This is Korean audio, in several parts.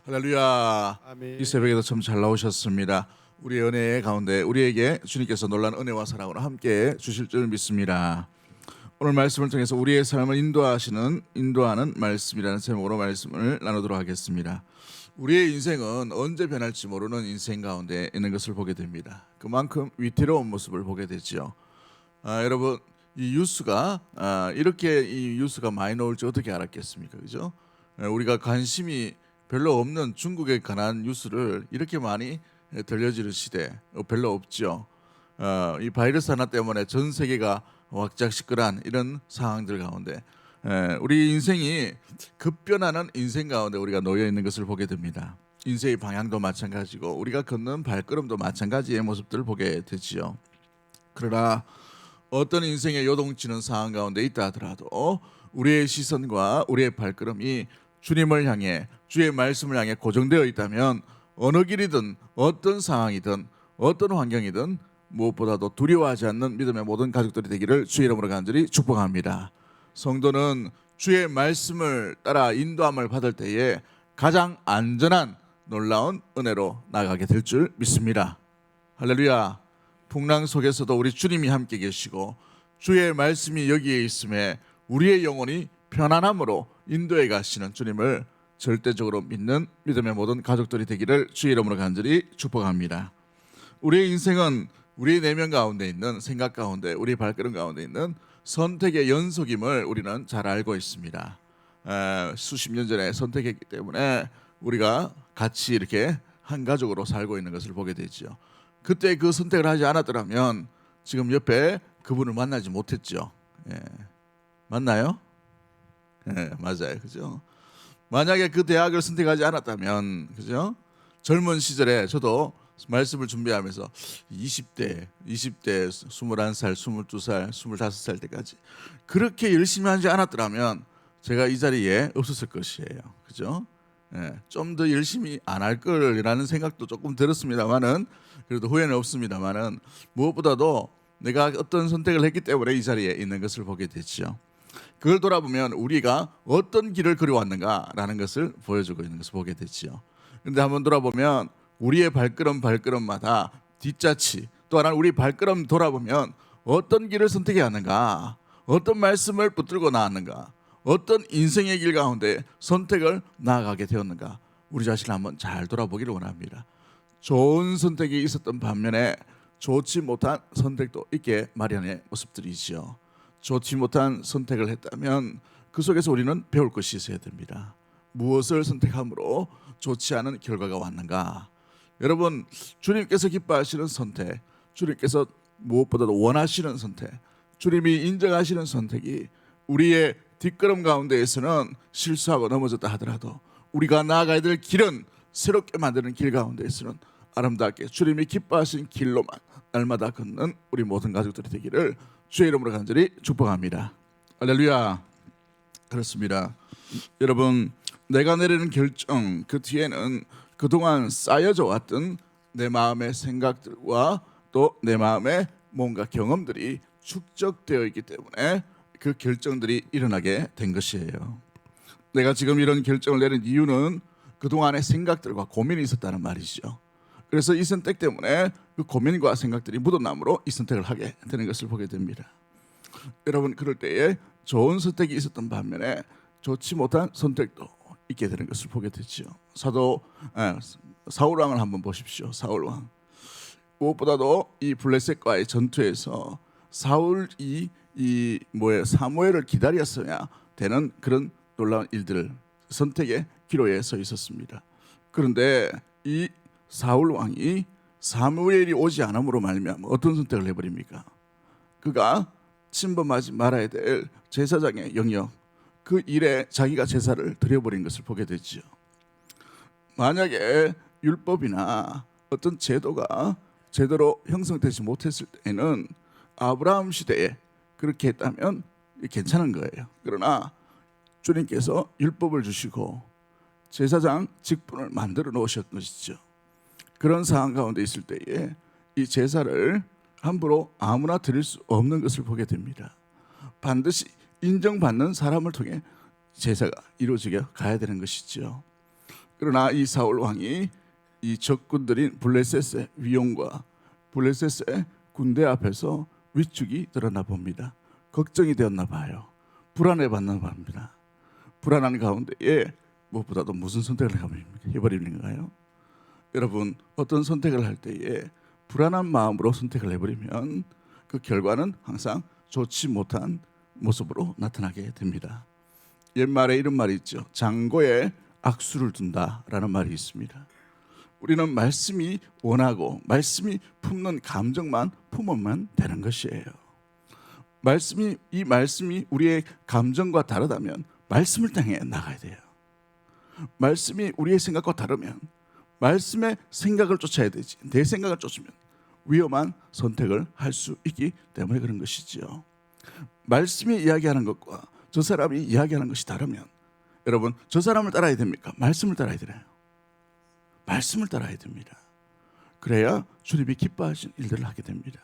할렐루야. 아멘. 이 새벽에도 참 잘 나오셨습니다. 우리의 은혜 가운데 우리에게 주님께서 놀라운 은혜와 사랑으로 함께 주실 줄 믿습니다. 오늘 말씀을 통해서 우리의 삶을 인도하는 말씀이라는 제목으로 말씀을 나누도록 하겠습니다. 우리의 인생은 언제 변할지 모르는 인생 가운데 있는 것을 보게 됩니다. 그만큼 위태로운 모습을 보게 되죠. 여러분, 이 뉴스가 이렇게 이 뉴스가 많이 나올 줄 어떻게 알았겠습니까? 그죠? 우리가 관심이 별로 없는 중국에 관한 뉴스를 이렇게 많이 들려지는 시대 별로 없죠. 이 바이러스 하나 때문에 전 세계가 왁작시끌한 이런 상황들 가운데 우리 인생이 급변하는 인생 가운데 우리가 놓여 있는 것을 보게 됩니다. 인생의 방향도 마찬가지고 우리가 걷는 발걸음도 마찬가지의 모습들을 보게 되지요. 그러나 어떤 인생의 요동치는 상황 가운데 있다 하더라도 우리의 시선과 우리의 발걸음이 주님을 향해 주의 말씀을 향해 고정되어 있다면 어느 길이든 어떤 상황이든 어떤 환경이든 무엇보다도 두려워하지 않는 믿음의 모든 가족들이 되기를 주의 이름으로 간절히 축복합니다. 성도는 주의 말씀을 따라 인도함을 받을 때에 가장 안전한 놀라운 은혜로 나가게 될 줄 믿습니다. 할렐루야. 풍랑 속에서도 우리 주님이 함께 계시고 주의 말씀이 여기에 있음에 우리의 영혼이 편안함으로 인도해 가시는 주님을 절대적으로 믿는 믿음의 모든 가족들이 되기를 주의 이름으로 간절히 축복합니다. 우리의 인생은 우리의 내면 가운데 있는 생각 가운데 우리 발걸음 가운데 있는 선택의 연속임을 우리는 잘 알고 있습니다. 수십 년 전에 선택했기 때문에 우리가 같이 이렇게 한 가족으로 살고 있는 것을 보게 되죠. 그때 그 선택을 하지 않았더라면 지금 옆에 그분을 만나지 못했죠. 맞나요? 맞아요. 그죠? 만약에 그 대학을 선택하지 않았다면, 그죠? 젊은 시절에 저도 말씀을 준비하면서 20대, 21살, 22살, 25살 때까지 그렇게 열심히 하지 않았더라면 제가 이 자리에 없었을 것이에요. 그죠? 좀 더 열심히 안 할 거라는 생각도 조금 들었습니다만은 그래도 후회는 없습니다만은 무엇보다도 내가 어떤 선택을 했기 때문에 이 자리에 있는 것을 보게 됐죠. 그걸 돌아보면 우리가 어떤 길을 걸어왔는가라는 것을 보여주고 있는 것을 보게 됐지요. 그런데 한번 돌아보면 우리의 발걸음마다 뒷자치 또 하나 우리 발걸음 돌아보면 어떤 길을 선택해야 하는가, 어떤 말씀을 붙들고 나왔는가, 어떤 인생의 길 가운데 선택을 나아가게 되었는가, 우리 자신을 한번 잘 돌아보기를 원합니다. 좋은 선택이 있었던 반면에 좋지 못한 선택도 있게 마련의 모습들이지요. 좋지 못한 선택을 했다면 그 속에서 우리는 배울 것이 있어야 됩니다. 무엇을 선택함으로 좋지 않은 결과가 왔는가. 여러분, 주님께서 기뻐하시는 선택, 주님께서 무엇보다도 원하시는 선택, 주님이 인정하시는 선택이 우리의 뒷걸음 가운데에서는 실수하고 넘어졌다 하더라도 우리가 나아가야 될 길은 새롭게 만드는 길 가운데에서는 아름답게 주님이 기뻐하시는 길로만 날마다 걷는 우리 모든 가족들이 되기를 주의 이름으로 간절히 축복합니다. 할렐루야. 그렇습니다. 여러분, 내가 내리는 결정 그 뒤에는 그동안 쌓여져 왔던 내 마음의 생각들과 또 내 마음의 뭔가 경험들이 축적되어 있기 때문에 그 결정들이 일어나게 된 것이에요. 내가 지금 이런 결정을 내린 이유는 그동안의 생각들과 고민이 있었다는 말이죠. 그래서 이 선택 때문에 그 고민과 생각들이 묻어남으로 이 선택을 하게 되는 것을 보게 됩니다. 여러분, 그럴 때에 좋은 선택이 있었던 반면에 좋지 못한 선택도 있게 되는 것을 보게 되죠. 사울 왕을 한번 보십시오. 사울 왕. 무엇보다도 이 블레셋과의 전투에서 사울이 사무엘을 기다렸어야 되는 그런 놀라운 일들을 선택의 기로에 서 있었습니다. 그런데 이 사울 왕이 사무엘이 오지 않음으로 말미암아 어떤 선택을 해버립니까? 그가 침범하지 말아야 될 제사장의 영역, 그 일에 자기가 제사를 드려버린 것을 보게 되죠. 만약에 율법이나 어떤 제도가 제대로 형성되지 못했을 때에는 아브라함 시대에 그렇게 했다면 괜찮은 거예요. 그러나 주님께서 율법을 주시고 제사장 직분을 만들어 놓으셨던 것이죠. 그런 상황 가운데 있을 때에 이 제사를 함부로 아무나 드릴 수 없는 것을 보게 됩니다. 반드시 인정받는 사람을 통해 제사가 이루어지게 가야 되는 것이죠. 그러나 이 사울 왕이 이 적군들인 블레셋의 위용과 블레셋의 군대 앞에서 위축이 드러나 봅니다. 걱정이 되었나 봐요. 불안해 봤나 봅니다. 불안한 가운데에 무엇보다도 무슨 선택을 해버리는가요? 여러분, 어떤 선택을 할 때에 불안한 마음으로 선택을 해버리면 그 결과는 항상 좋지 못한 모습으로 나타나게 됩니다. 옛말에 이런 말이 있죠. 장고에 악수를 둔다라는 말이 있습니다. 우리는 말씀이 원하고 말씀이 품는 감정만 품으면 되는 것이에요. 이 말씀이 우리의 감정과 다르다면 말씀을 향해 나가야 돼요. 말씀이 우리의 생각과 다르면 말씀의 생각을 쫓아야 되지. 내 생각을 쫓으면 위험한 선택을 할 수 있기 때문에 그런 것이지요. 말씀이 이야기하는 것과 저 사람이 이야기하는 것이 다르면 여러분, 저 사람을 따라야 됩니까? 말씀을 따라야 되나요? 말씀을 따라야 됩니다. 그래야 주님이 기뻐하신 일들을 하게 됩니다.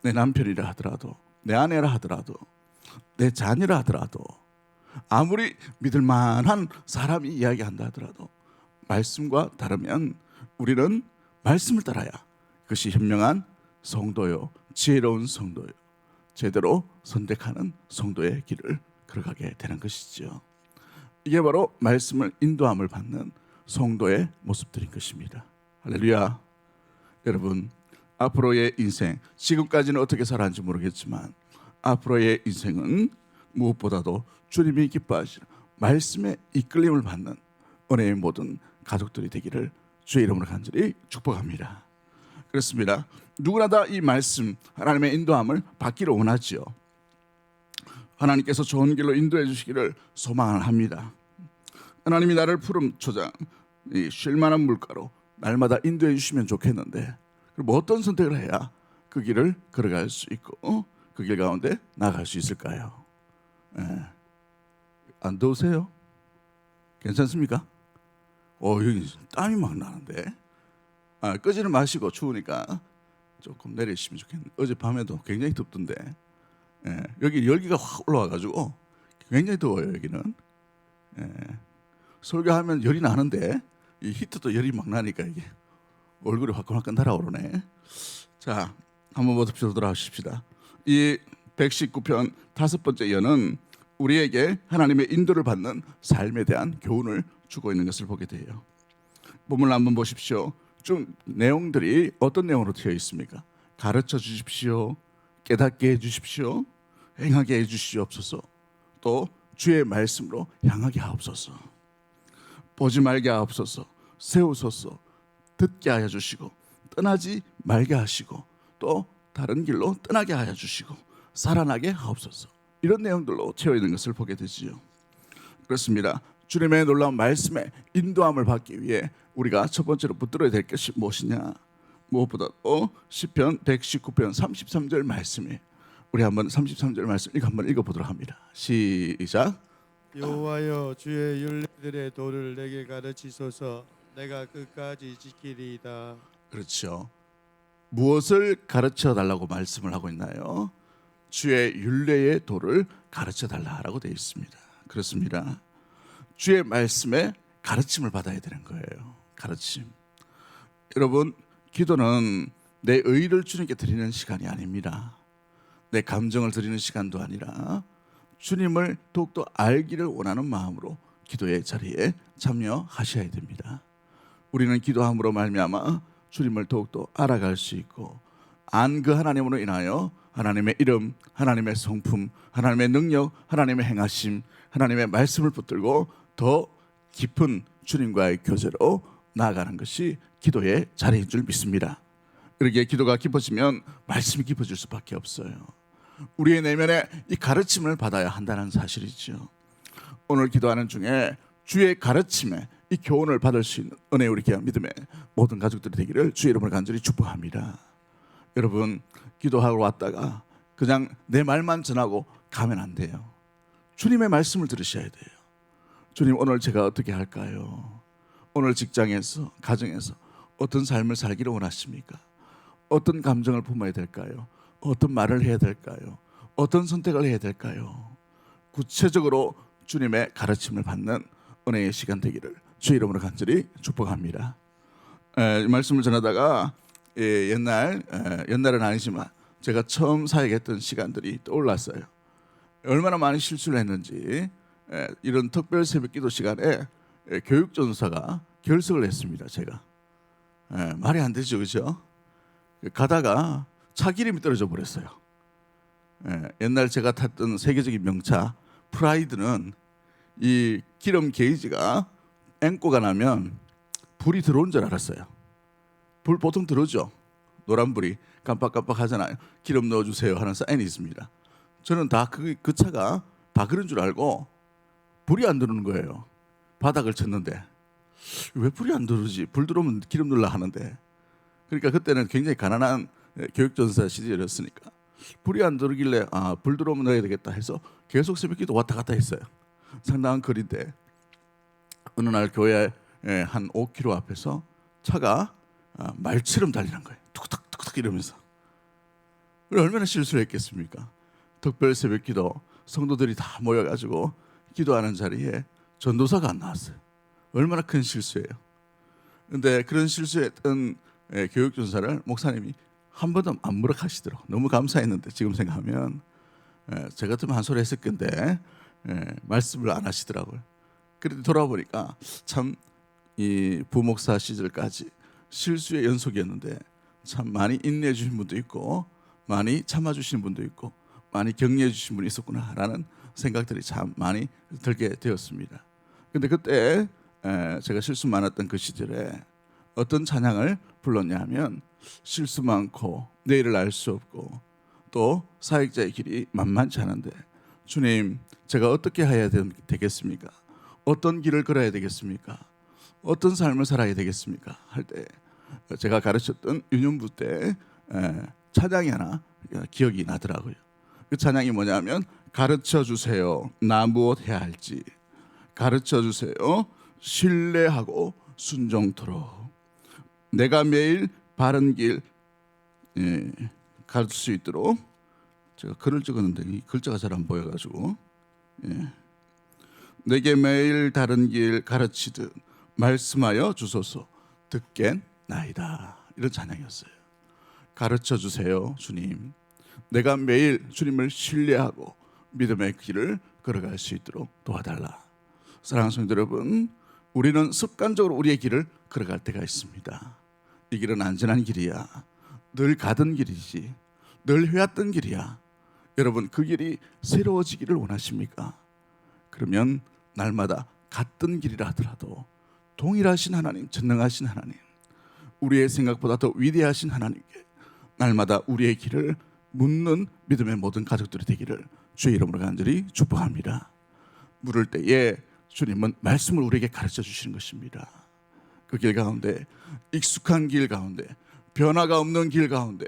내 남편이라 하더라도, 내 아내라 하더라도, 내 자녀라 하더라도, 아무리 믿을 만한 사람이 이야기한다 하더라도 말씀과 다르면 우리는 말씀을 따라야 그것이 현명한 성도요, 지혜로운 성도요, 제대로 선택하는 성도의 길을 걸어가게 되는 것이죠. 이게 바로 말씀을 인도함을 받는 성도의 모습들인 것입니다. 할렐루야. 여러분, 앞으로의 인생, 지금까지는 어떻게 살았는지 모르겠지만 앞으로의 인생은 무엇보다도 주님이 기뻐하시는 말씀의 이끌림을 받는 은혜의 모든 가족들이 되기를 주의 이름으로 간절히 축복합니다. 그렇습니다. 누구나 다 이 말씀, 하나님의 인도함을 받기를 원하지요. 하나님께서 좋은 길로 인도해 주시기를 소망합니다. 하나님이 나를 푸른 초장, 쉴만한 물가로 날마다 인도해 주시면 좋겠는데, 그럼 어떤 선택을 해야 그 길을 걸어갈 수 있고 그 길 가운데 나아갈 수 있을까요? 안 더우세요? 괜찮습니까? 여기 땀이 막 나는데 끄지는 마시고 추우니까 조금 내리시면 좋겠는데, 어젯밤에도 굉장히 덥던데 여기 열기가 확 올라와가지고 굉장히 더워요. 여기는 설교하면 열이 나는데 이 히트도 열이 막 나니까 이게 얼굴이 화끈화끈 달아오르네. 자, 한번 모습으로 돌아오십시다. 이 119편 5번째 연은 우리에게 하나님의 인도를 받는 삶에 대한 교훈을 주고 있는 것을 보게 돼요. 본문을 한번 보십시오. 좀 내용들이 어떤 내용으로 되어 있습니까? 가르쳐 주십시오, 깨닫게 해주십시오, 행하게 해주시옵소서, 또 주의 말씀으로 향하게 하옵소서, 보지 말게 하옵소서, 세우소서, 듣게 하여 주시고, 떠나지 말게 하시고, 또 다른 길로 떠나게 하여 주시고, 살아나게 하옵소서. 이런 내용들로 채워 있는 것을 보게 되지요. 그렇습니다. 주님의 놀라운 말씀에 인도함을 받기 위해 우리가 첫 번째로 붙들어야 될 것이 무엇이냐? 무엇보다도 시편 119편 33절 말씀에 우리 한번 33절 말씀 이거 한번 읽어보도록 합니다. 시작. 여호와여, 주의 율례들의 도를 내게 가르치소서. 내가 끝까지 지키리이다. 그렇죠. 무엇을 가르쳐 달라고 말씀을 하고 있나요? 주의 율례의 도를 가르쳐 달라고 되어 있습니다. 그렇습니다. 주의 말씀에 가르침을 받아야 되는 거예요. 가르침. 여러분, 기도는 내 의를 주님께 드리는 시간이 아닙니다. 내 감정을 드리는 시간도 아니라 주님을 더욱더 알기를 원하는 마음으로 기도의 자리에 참여하셔야 됩니다. 우리는 기도함으로 말미암아 주님을 더욱더 알아갈 수 있고, 안 그 하나님으로 인하여 하나님의 이름, 하나님의 성품, 하나님의 능력, 하나님의 행하심, 하나님의 말씀을 붙들고 더 깊은 주님과의 교제로 나아가는 것이 기도의 자리인 줄 믿습니다. 이렇게 기도가 깊어지면 말씀이 깊어질 수밖에 없어요. 우리의 내면에 이 가르침을 받아야 한다는 사실이죠. 오늘 기도하는 중에 주의 가르침에 이 교훈을 받을 수 있는 은혜 우리 귀한 믿음의 모든 가족들이 되기를 주의 이름으로 간절히 축복합니다. 여러분, 기도하러 왔다가 그냥 내 말만 전하고 가면 안 돼요. 주님의 말씀을 들으셔야 돼요. 주님, 오늘 제가 어떻게 할까요? 오늘 직장에서, 가정에서 어떤 삶을 살기를 원하십니까? 어떤 감정을 품어야 될까요? 어떤 말을 해야 될까요? 어떤 선택을 해야 될까요? 구체적으로 주님의 가르침을 받는 은혜의 시간 되기를 주의 이름으로 간절히 축복합니다. 이 말씀을 전하다가 옛날은 아니지만 제가 처음 사역했던 시간들이 떠올랐어요. 얼마나 많이 실수를 했는지. 이런 특별 새벽기도 시간에 교육전사가 결석을 했습니다. 제가 말이 안 되죠, 그죠? 가다가 차 기름이 떨어져 버렸어요. 옛날 제가 탔던 세계적인 명차 프라이드는 이 기름 게이지가 앵꼬가 나면 불이 들어온 줄 알았어요. 불 보통 들어오죠. 노란불이 깜빡깜빡 하잖아요. 기름 넣어주세요 하는 사인이 있습니다. 저는 다 그 차가 다 그런 줄 알고 불이 안 들어오는 거예요. 바닥을 쳤는데 왜 불이 안 들어오지? 불 들어오면 기름 넣으려 하는데. 그러니까 그때는 굉장히 가난한 교육전사 시절이었으니까 불이 안 들어오길래 불 들어오면 넣어야 되겠다 해서 계속 새벽기도 왔다 갔다 했어요. 상당한 거리인데 어느 날 교회 한 5km 앞에서 차가 말처럼 달리는 거예요. 툭툭툭툭 이러면서. 얼마나 실수를 했겠습니까? 특별 새벽기도 성도들이 다 모여가지고 기도하는 자리에 전도사가 안 나왔어요. 얼마나 큰 실수예요. 그런데 그런 실수했던 교육전사를 목사님이 한 번도 안 무락하시더라고요. 너무 감사했는데 지금 생각하면 제 같으면 한 소리 했을 건데 말씀을 안 하시더라고요. 그런데 돌아보니까 참 이 부목사 시절까지 실수의 연속이었는데 참 많이 인내해 주신 분도 있고 많이 참아 주신 분도 있고 많이 격려해 주신 분이 있었구나라는 생각들이 참 많이 들게 되었습니다. 근데 그때 제가 실수 많았던 그 시절에 어떤 찬양을 불렀냐 하면 실수 많고 내일을 알 수 없고 또 사역자의 길이 만만치 않은데 주님 제가 어떻게 해야 되겠습니까? 어떤 길을 걸어야 되겠습니까? 어떤 삶을 살아야 되겠습니까? 할 때 제가 가르쳤던 유년부 때 찬양이 하나 기억이 나더라고요. 그 찬양이 뭐냐면 가르쳐 주세요. 나 무엇 해야 할지. 가르쳐 주세요. 신뢰하고 순종토록. 내가 매일 바른 길 갈 수 있도록. 제가 글을 찍었는데 이 글자가 잘 안 보여가지고 내게 매일 다른 길 가르치듯 말씀하여 주소서 듣겠나이다. 이런 찬양이었어요. 가르쳐 주세요 주님. 내가 매일 주님을 신뢰하고 믿음의 길을 걸어갈 수 있도록 도와달라. 사랑하는 성도 여러분, 우리는 습관적으로 우리의 길을 걸어갈 때가 있습니다. 이 길은 안전한 길이야. 늘 가던 길이지. 늘 해왔던 길이야. 여러분 그 길이 새로워지기를 원하십니까? 그러면 날마다 같던 길이라 하더라도 동일하신 하나님, 전능하신 하나님, 우리의 생각보다 더 위대하신 하나님께 날마다 우리의 길을 묻는 믿음의 모든 가족들이 되기를 주의 이름으로 간절히 축복합니다. 물을 때에 주님은 말씀을 우리에게 가르쳐 주시는 것입니다. 그 길 가운데, 익숙한 길 가운데, 변화가 없는 길 가운데,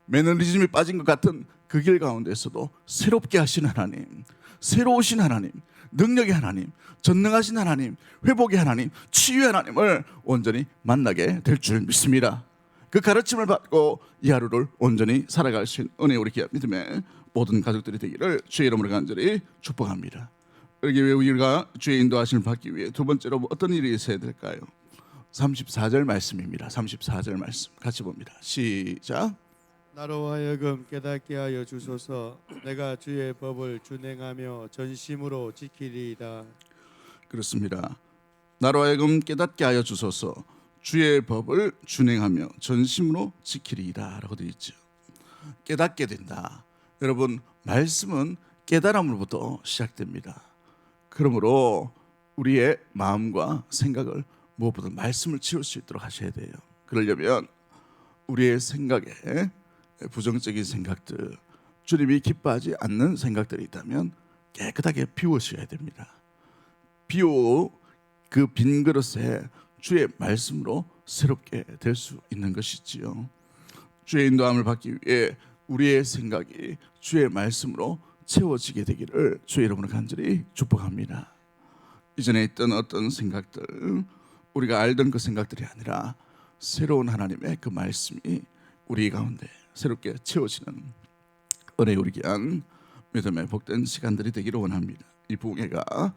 매너리즘이 빠진 것 같은 그 길 가운데서도 새롭게 하신 하나님, 새로우신 하나님, 능력의 하나님, 전능하신 하나님, 회복의 하나님, 치유의 하나님을 온전히 만나게 될 줄 믿습니다. 그 가르침을 받고 이 하루를 온전히 살아갈 수 있는 은혜 우리 귀한 믿음의 모든 가족들이 되기를 주의 이름으로 간절히 축복합니다. 여기 왜 우리가 주의 인도하심을 받기 위해 두 번째로 어떤 일이 있어야 될까요? 34절 말씀입니다. 34절 말씀 같이 봅니다. 시작. 나로 하여금 깨닫게 하여 주소서. 내가 주의 법을 준행하며 전심으로 지키리이다. 그렇습니다. 나로 하여금 깨닫게 하여 주소서. 주의 법을 준행하며 전심으로 지키리이다 라고 되어 있죠. 깨닫게 된다. 여러분 말씀은 깨달음으로부터 시작됩니다. 그러므로 우리의 마음과 생각을 무엇보다 말씀을 치울 수 있도록 하셔야 돼요. 그러려면 우리의 생각에 부정적인 생각들, 주님이 기뻐하지 않는 생각들이 있다면 깨끗하게 비우셔야 됩니다. 비우 그 빈 그릇에 주의 말씀으로 새롭게 될 수 있는 것이지요. 주의 인도함을 받기 위해 우리의 생각이 주의 말씀으로 채워지게 되기를 주의 이름으로 간절히 축복합니다. 이전에 있던 어떤 생각들, 우리가 알던 그 생각들이 아니라 새로운 하나님의 그 말씀이 우리 가운데 새롭게 채워지는 은혜 우리 귀한 믿음의 복된 시간들이 되기를 원합니다. 이 부흥회가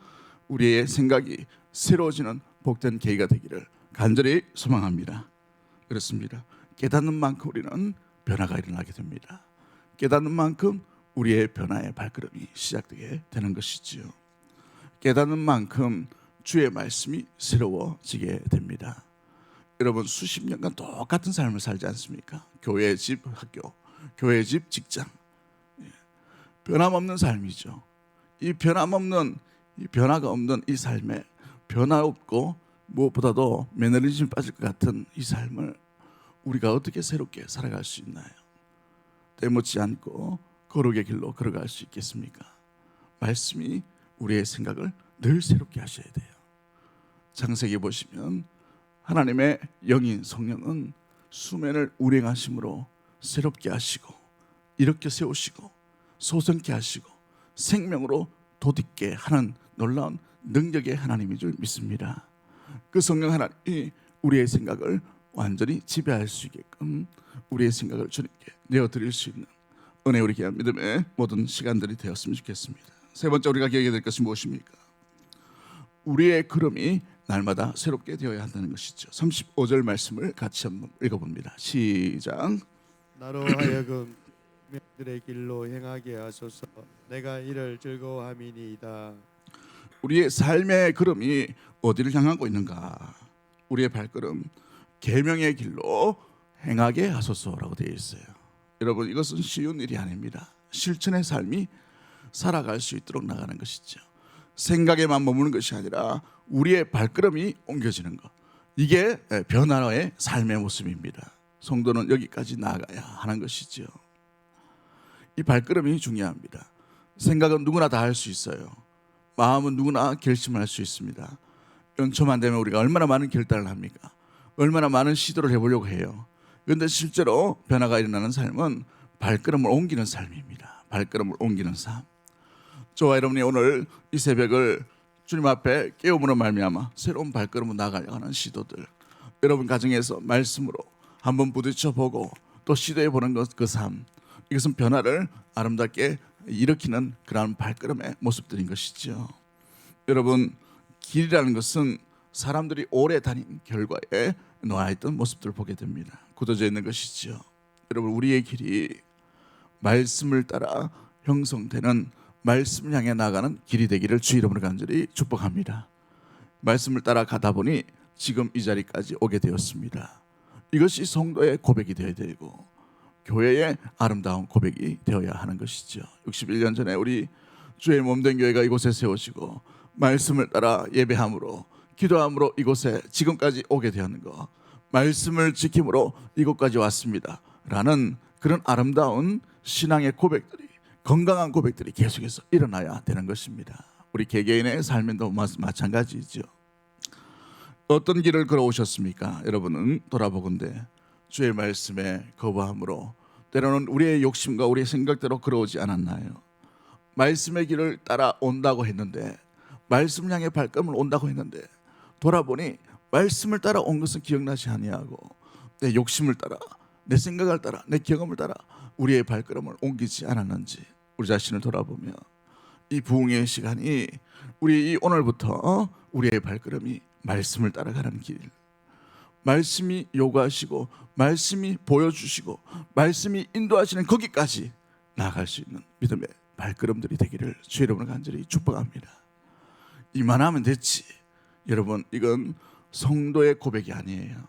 우리의 생각이 새로워지는 복된 계기가 되기를 간절히 소망합니다. 그렇습니다. 깨닫는 만큼 우리는 변화가 일어나게 됩니다. 깨닫는 만큼 우리의 변화의 발걸음이 시작되게 되는 것이지요. 깨닫는 만큼 주의 말씀이 새로워지게 됩니다. 여러분 수십 년간 똑같은 삶을 살지 않습니까? 교회, 집, 학교, 교회, 집, 직장. 변함없는 삶이죠. 이 변함없는, 이 변화가 없는 이 삶에 변화 없고 무엇보다도 매너리즘에 빠질 것 같은 이 삶을 우리가 어떻게 새롭게 살아갈 수 있나요? 때묻지 않고 거룩의 길로 걸어갈 수 있겠습니까? 말씀이 우리의 생각을 늘 새롭게 하셔야 돼요. 창세기 보시면 하나님의 영인 성령은 수면을 운행하심으로 새롭게 하시고 일으켜 세우시고 소성케 하시고 생명으로 돋있게 하는 놀라운 능력의 하나님인 줄 믿습니다. 그 성령 하나님이 우리의 생각을 완전히 지배할 수 있게끔 우리의 생각을 주님께 내어드릴 수 있는 은혜 우리 귀한 믿음의 모든 시간들이 되었으면 좋겠습니다. 세 번째 우리가 기억해야 될 것이 무엇입니까? 우리의 걸음이 날마다 새롭게 되어야 한다는 것이죠. 35절 말씀을 같이 한번 읽어봅니다. 시작. 나로 하여금 명들의 길로 행하게 하소서. 내가 이를 즐거워함이니이다. 우리의 삶의 걸음이 어디를 향하고 있는가? 우리의 발걸음 계명의 길로 행하게 하소서라고 되어 있어요. 여러분 이것은 쉬운 일이 아닙니다. 실천의 삶이 살아갈 수 있도록 나가는 것이죠. 생각에만 머무는 것이 아니라 우리의 발걸음이 옮겨지는 것, 이게 변화의 삶의 모습입니다. 성도는 여기까지 나아가야 하는 것이죠. 이 발걸음이 중요합니다. 생각은 누구나 다 할 수 있어요. 마음은 누구나 결심할 수 있습니다. 연초만 되면 우리가 얼마나 많은 결단을 합니까? 얼마나 많은 시도를 해보려고 해요. 그런데 실제로 변화가 일어나는 삶은 발걸음을 옮기는 삶입니다. 발걸음을 옮기는 삶. 저와 여러분이 오늘 이 새벽을 주님 앞에 깨움으로 말미암아 새로운 발걸음으로 나아가려고 하는 시도들, 여러분 가정에서 말씀으로 한번 부딪혀보고 또 시도해보는 그 삶, 이것은 변화를 아름답게 일으키는 그런 발걸음의 모습들인 것이죠. 여러분 길이라는 것은 사람들이 오래 다닌 결과에 놓아있던 모습들을 보게 됩니다. 굳어져 있는 것이죠. 여러분 우리의 길이 말씀을 따라 형성되는 말씀 향해 나가는 길이 되기를 주 이름으로 간절히 축복합니다. 말씀을 따라 가다 보니 지금 이 자리까지 오게 되었습니다. 이것이 성도의 고백이 되어야 되고 교회의 아름다운 고백이 되어야 하는 것이죠. 61년 전에 우리 주의 몸된 교회가 이곳에 세워지고 말씀을 따라 예배함으로 기도함으로 이곳에 지금까지 오게 되었는 것, 말씀을 지킴으로 이곳까지 왔습니다 라는 그런 아름다운 신앙의 고백들이, 건강한 고백들이 계속해서 일어나야 되는 것입니다. 우리 개개인의 삶에도 마찬가지죠. 어떤 길을 걸어오셨습니까? 여러분은 돌아보건대 주의 말씀에 거부함으로 때로는 우리의 욕심과 우리의 생각대로 걸어오지 않았나요? 말씀의 길을 따라 온다고 했는데, 말씀 향해 발걸음을 온다고 했는데 돌아보니 말씀을 따라 온 것은 기억나지 아니하고 내 욕심을 따라, 내 생각을 따라, 내 경험을 따라 우리의 발걸음을 옮기지 않았는지 우리 자신을 돌아보며 이 부흥의 시간이 우리 오늘부터 우리의 발걸음이 말씀을 따라가는 길, 말씀이 요구하시고 말씀이 보여주시고 말씀이 인도하시는 거기까지 나아갈 수 있는 믿음의 발걸음들이 되기를 주 여러분을 간절히 축복합니다. 이만하면 됐지. 여러분 이건 성도의 고백이 아니에요.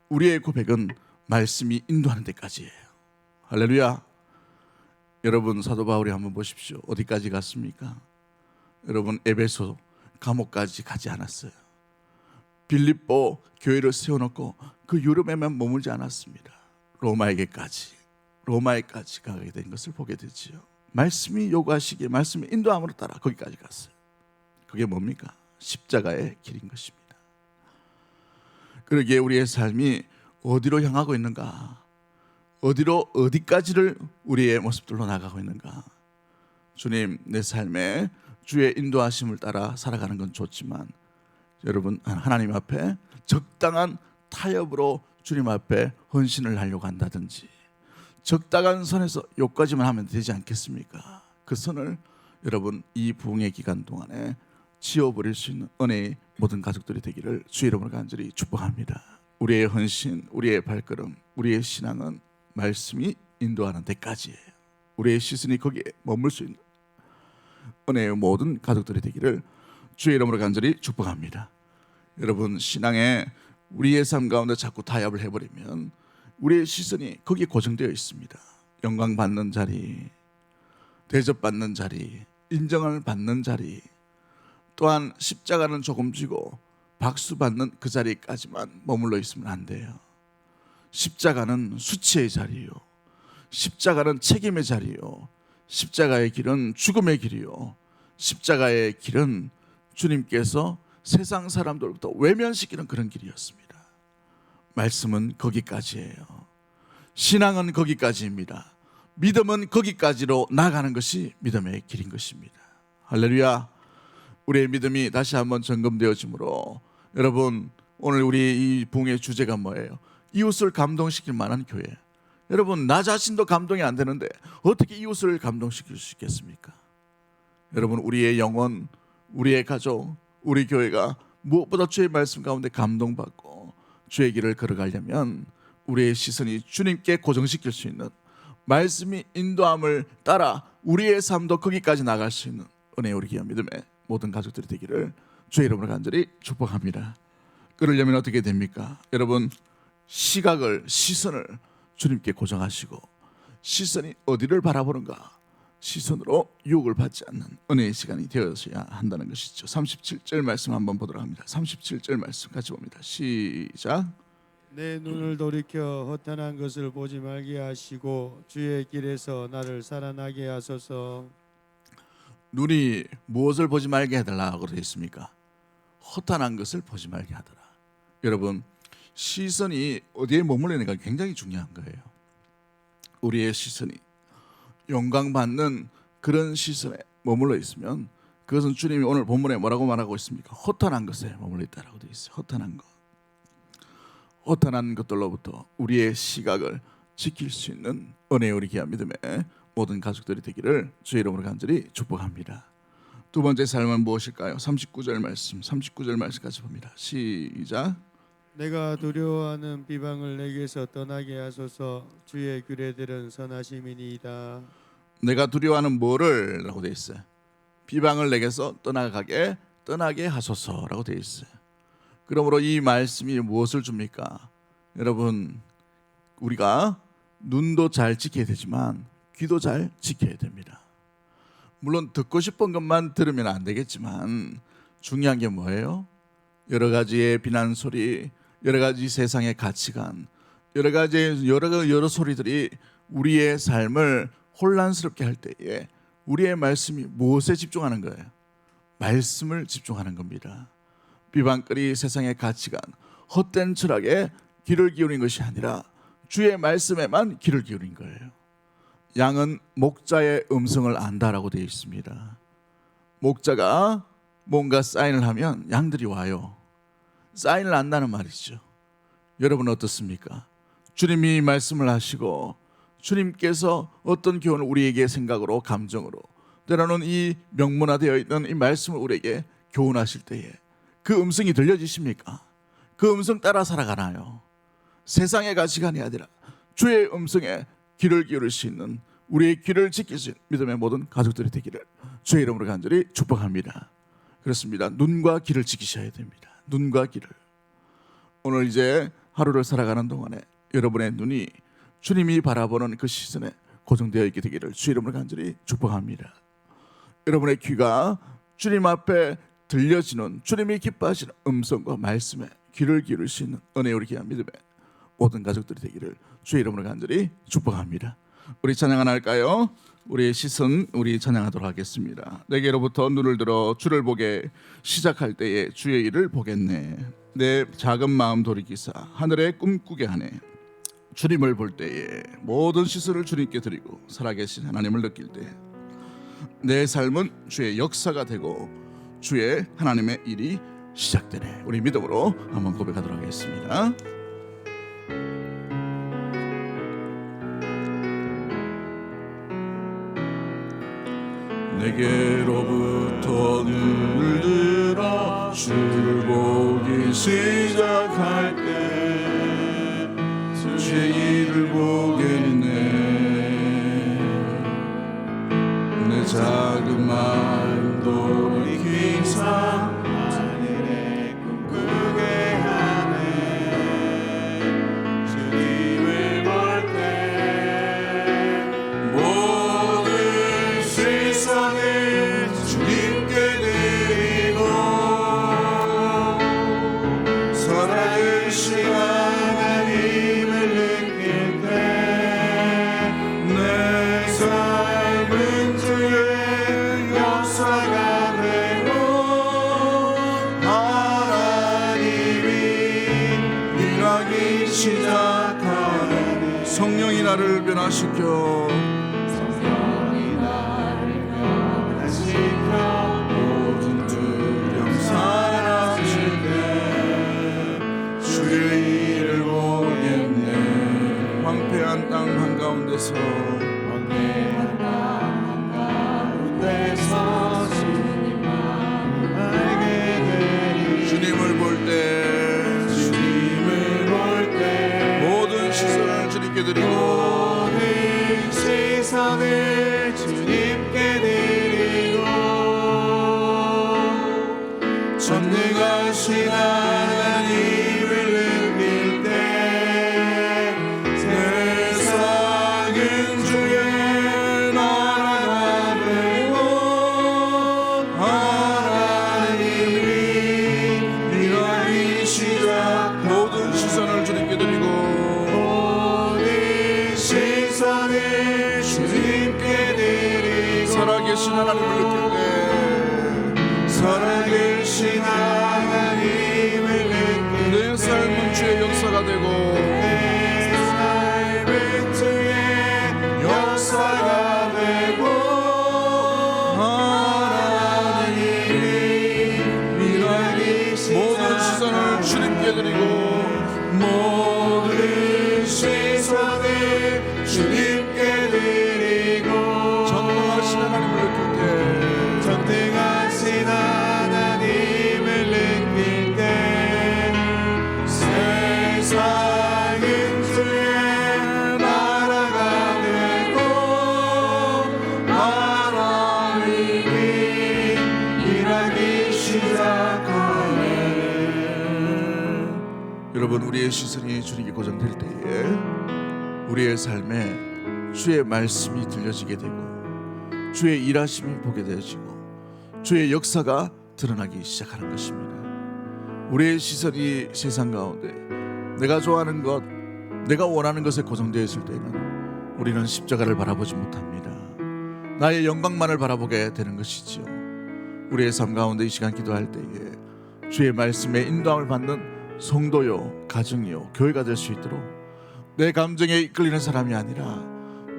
우리의 고백은 말씀이 인도하는 데까지예요. 할렐루야. 여러분 사도 바울이 한번 보십시오. 어디까지 갔습니까? 여러분 에베소 감옥까지 가지 않았어요. 빌립보 교회를 세워놓고 그 유럽에만 머물지 않았습니다. 로마에게까지 가게 된 것을 보게 되지요. 말씀이 요구하시기에 말씀이 인도함으로 따라 거기까지 갔어요. 그게 뭡니까? 십자가의 길인 것입니다. 그러기에 우리의 삶이 어디로 향하고 있는가? 어디까지를 우리의 모습들로 나가고 있는가? 주님, 내 삶에 주의 인도하심을 따라 살아가는 건 좋지만 여러분 하나님 앞에 적당한 타협으로 주님 앞에 헌신을 하려고 한다든지 적당한 선에서 여기까지만 하면 되지 않겠습니까? 그 선을 여러분 이 부흥의 기간 동안에 지워버릴 수 있는 은혜의 모든 가족들이 되기를 주의 이름으로 간절히 축복합니다. 우리의 헌신, 우리의 발걸음, 우리의 신앙은 말씀이 인도하는 데까지예요. 우리의 시선이 거기에 머물 수 있는 은혜의 모든 가족들이 되기를 주의 이름으로 간절히 축복합니다. 여러분, 신앙에 우리의 삶 가운데 자꾸 타협을 해버리면 우리의 시선이 거기에 고정되어 있습니다. 영광 받는 자리, 대접받는 자리, 인정을 받는 자리, 또한 십자가는 조금 지고 박수 받는 그 자리까지만 머물러 있으면 안 돼요. 십자가는 수치의 자리요, 십자가는 책임의 자리요, 십자가의 길은 죽음의 길이요, 십자가의 길은 주님께서 세상 사람들부터 외면시키는 그런 길이었습니다. 말씀은 거기까지예요. 신앙은 거기까지입니다. 믿음은 거기까지로 나가는 것이 믿음의 길인 것입니다. 할렐루야. 우리의 믿음이 다시 한번 점검되어지므로, 여러분, 오늘 우리 이 부흥의 주제가 뭐예요? 이웃을 감동시킬 만한 교회. 여러분, 나 자신도 감동이 안 되는데 어떻게 이웃을 감동시킬 수 있겠습니까? 여러분, 우리의 영혼, 우리의 가족, 우리 교회가 무엇보다 주의 말씀 가운데 감동받고 주의 길을 걸어가려면 우리의 시선이 주님께 고정시킬 수 있는, 말씀이 인도함을 따라 우리의 삶도 거기까지 나갈 수 있는 은혜의 우리 귀한 믿음의 모든 가족들이 되기를 주의 이름으로 간절히 축복합니다. 그러려면 어떻게 됩니까? 여러분, 시선을 주님께 고정하시고, 시선이 어디를 바라보는가, 시선으로 유혹을 받지 않는 은혜의 시간이 되어서야 한다는 것이죠. 37절 말씀 한번 보도록 합니다. 37절 말씀 같이 봅니다. 시작. 내 눈을 돌이켜 허탄한 것을 보지 말게 하시고 주의 길에서 나를 살아나게 하소서. 눈이 무엇을 보지 말게 해달라고 되어 있습니까? 허탄한 것을 보지 말게 하더라. 여러분, 시선이 어디에 머물리는가 굉장히 중요한 거예요. 우리의 시선이 영광받는 그런 시선에 머물러 있으면 그것은 주님이 오늘 본문에 뭐라고 말하고 있습니까? 허탄한 것에 머물러 있다라고 되어 있어요. 허탄한 것. 허탄한 것들로부터 우리의 시각을 지킬 수 있는 은혜의 우리 귀한 믿음의 모든 가족들이 되기를 주의 이름으로 간절히 축복합니다. 두 번째 삶은 무엇일까요? 39절 말씀, 39절 말씀 같이 봅니다. 시작. 내가 두려워하는 비방을 내게서 떠나게 하소서. 주의 규례들은 선하심이니이다. 내가 두려워하는 뭐를? 라고 되어 있어요. 비방을 내게서 떠나게 하소서라고 되어 있어요. 그러므로 이 말씀이 무엇을 줍니까? 여러분, 우리가 눈도 잘 지켜야 되지만 귀도 잘 지켜야 됩니다. 물론 듣고 싶은 것만 들으면 안 되겠지만 중요한 게 뭐예요? 여러 가지의 비난 소리, 여러 가지 세상의 가치관, 여러 소리들이 우리의 삶을 혼란스럽게 할 때에 우리의 말씀이 무엇에 집중하는 거예요? 말씀을 집중하는 겁니다. 비방거리, 세상의 가치관, 헛된 철학에 귀를 기울인 것이 아니라 주의 말씀에만 귀를 기울인 거예요. 양은 목자의 음성을 안다라고 되어 있습니다. 목자가 뭔가 사인을 하면 양들이 와요. 사인을 안다는 말이죠. 여러분은 어떻습니까? 주님이 말씀을 하시고 주님께서 어떤 교훈을 우리에게 생각으로, 감정으로, 때로는 이 명문화되어 있는 이 말씀을 우리에게 교훈하실 때에 그 음성이 들려지십니까? 그 음성 따라 살아가나요? 세상의 가치관이 아니라 주의 음성에 귀를 기울일 수 있는, 우리의 귀를 지킬 수 있는 믿음의 모든 가족들이 되기를 주의 이름으로 간절히 축복합니다. 그렇습니다. 눈과 귀를 지키셔야 됩니다. 눈과 귀를. 오늘 이제 하루를 살아가는 동안에 여러분의 눈이 주님이 바라보는 그 시선에 고정되어 있게 되기를 주의 이름으로 간절히 축복합니다. 여러분의 귀가 주님 앞에 들려지는, 주님이 기뻐하시는 음성과 말씀에 귀를 기울일 수 있는 은혜의 우리 귀한 믿음의 모든 가족들이 되기를 주의 이름으로 간절히 축복합니다. 우리 찬양 하나 할까요? 우리의 시선, 우리 찬양하도록 하겠습니다. 내게로부터 눈을 들어 주를 보게 시작할 때에 주의 일을 보겠네. 내 작은 마음 돌이키사 하늘에 꿈꾸게 하네. 주님을 볼 때에 모든 시선을 주님께 드리고 살아계신 하나님을 느낄 때 내 삶은 주의 역사가 되고 주의 하나님의 일이 시작되네. 우리 믿음으로 한번 고백하도록 하겠습니다. 내게로부터 눈을 들어 주를 보기 시작할 때 주의 일을 보겠네. 내 작은 마음도 돌이키사 하늘에 꿈꾸게 하네. 주님을 볼 때 모든 세상을 주님께 드리고 살아계신 하나님을 느낄 때 내 삶은 주의 역사가 되고 하나님이 일하기 시작하네. 성령이 나를 변화시켜 모든 두려움 사라질 때 주의 일을 보겠네. 황폐한 땅 한가운데서 주님을 볼 때 모든 시선을 주님께 드리고 세상을 주님께 드리고 전능하신 하나님을 느낄 때 세상은 주의 나라가 되고 하나님이 일하기 시작. 모든 시선을 주님께 드리고 모든 시선을 주님께 드리고 살아계신 하나님을 느낄 때 살아계신 하나님을 느끼 내 삶은 주의 역사가 되고 내 삶은 주의 역사가 되고 하나님이 일하기 모든 시선을 주님께 드리고 모든 시선을 주님께 드리고 전능하신 하나님을 느낄 때 전능하신 하나님을 느낄 때 세상은 주의 나라가 되고 하나님이 일하기 시작하네. 여러분, 우리의 시선이 주님께 고정될 때에 우리의 삶에 주의 말씀이 들려지게 되고 주의 일하심이 보게 되어지고 주의 역사가 드러나기 시작하는 것입니다. 우리의 시선이 세상 가운데 내가 좋아하는 것, 내가 원하는 것에 고정되어 있을 때는 우리는 십자가를 바라보지 못합니다. 나의 영광만을 바라보게 되는 것이지요. 우리의 삶 가운데 이 시간 기도할 때에 주의 말씀에 인도함을 받는 성도요, 가정이요, 교회가 될 수 있도록 내 감정에 이끌리는 사람이 아니라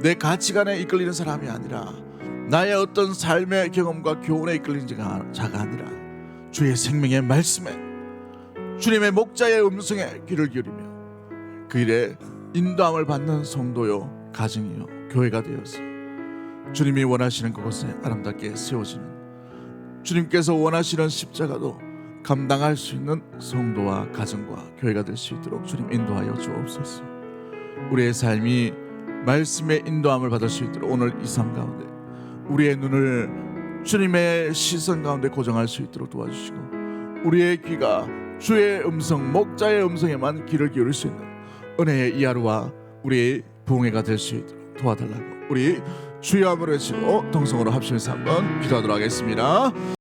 내 가치관에 이끌리는 사람이 아니라 나의 어떤 삶의 경험과 교훈에 이끌리는 자가 아니라 주의 생명의 말씀에 주님의 목자의 음성에 귀를 기울이며 그 일에 인도함을 받는 성도요, 가정이요, 교회가 되어서 주님이 원하시는 그곳에 아름답게 세워지는, 주님께서 원하시는 십자가도 감당할 수 있는 성도와 가정과 교회가 될 수 있도록 주님 인도하여 주옵소서. 우리의 삶이 말씀의 인도함을 받을 수 있도록 오늘 이 삶 가운데 우리의 눈을 주님의 시선 가운데 고정할 수 있도록 도와주시고 우리의 귀가 주의 음성, 목자의 음성에만 귀를 기울일 수 있는 은혜의 이 하루와 우리의 부흥회가 될 수 있도록 도와달라고 우리 주여 한번 외치고 동성으로 합심해서 한번 기도하도록 하겠습니다.